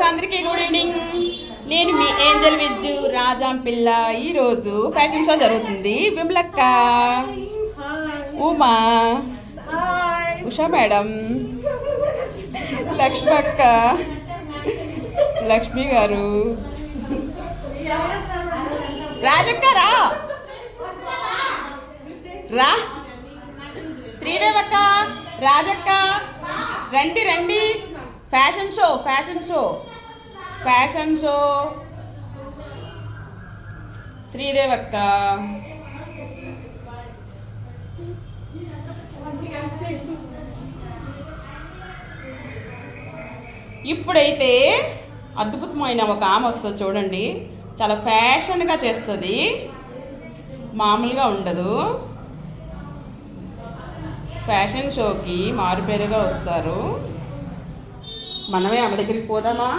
అందరికీ good evening. నేను మీ Angel Vijju రాజాంపిల్ల. ఈరోజు ఫ్యాషన్ షో జరుగుతుంది. విమలక్క, ఉమా, ఉషా మేడం, లక్ష్మక్క, లక్ష్మి గారు, రాజక్క రా రా, శ్రీదేవక్క, రాజక్క, రండి రండి. Fashion show fashion show fashion show. Sridevakka, ఇప్పుడైతే అద్భుతమైన ఒక ఆమె వస్తుంది చూడండి. చాలా ఫ్యాషన్గా చేస్తుంది, మామూలుగా ఉండదు. ఫ్యాషన్ షోకి మారుపేరుగా వస్తారు. మనమే ఆమె దగ్గరికి పోదామా?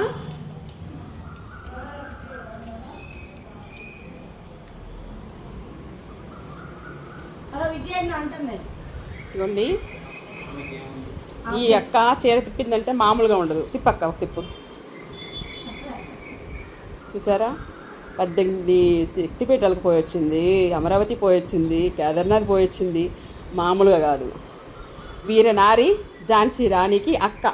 ఇదిగోండి, ఈ అక్క చీర తిప్పిందంటే మామూలుగా ఉండదు. తిప్పక్క తిప్పు. చూసారా, 18 శక్తిపీఠాలకు పోయొచ్చింది, అమరావతి పోయొచ్చింది, కేదార్నాథ్ పోయొచ్చింది. మామూలుగా కాదు. వీరనారి ఝాన్సీ రాణికి అక్క.